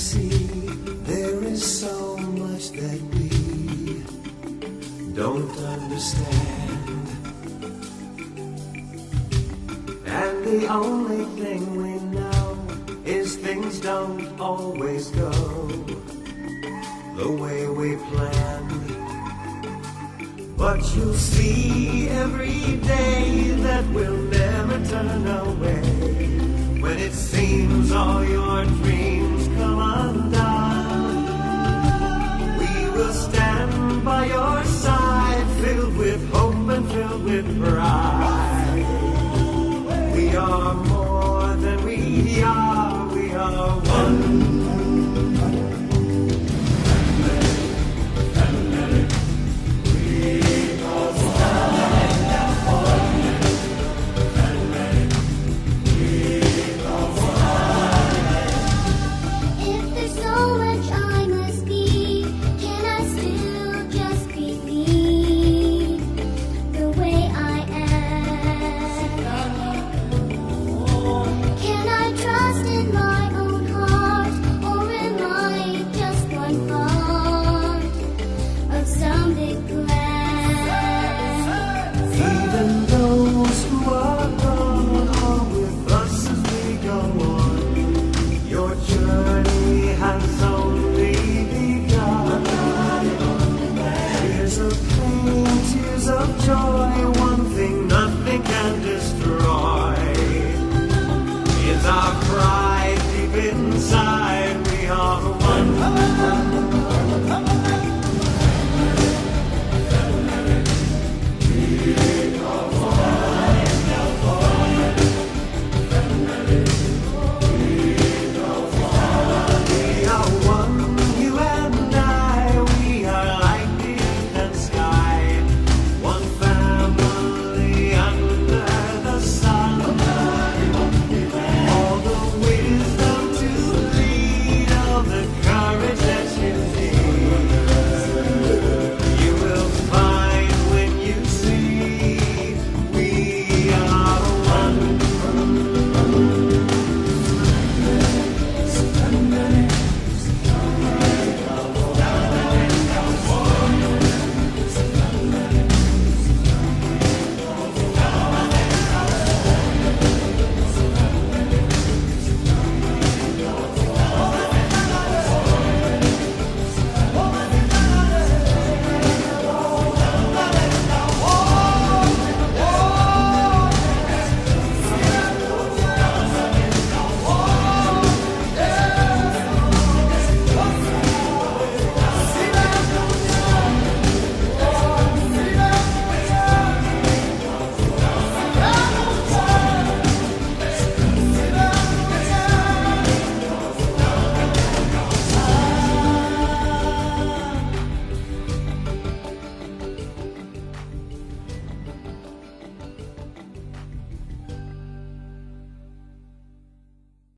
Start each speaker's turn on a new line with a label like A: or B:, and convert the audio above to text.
A: see, there is so much that we don't understand. And the only thing we know is things don't always go the way we planned. But you'll see every day that we'll never turn away. When it seems all your dreams come undone, we will stand by your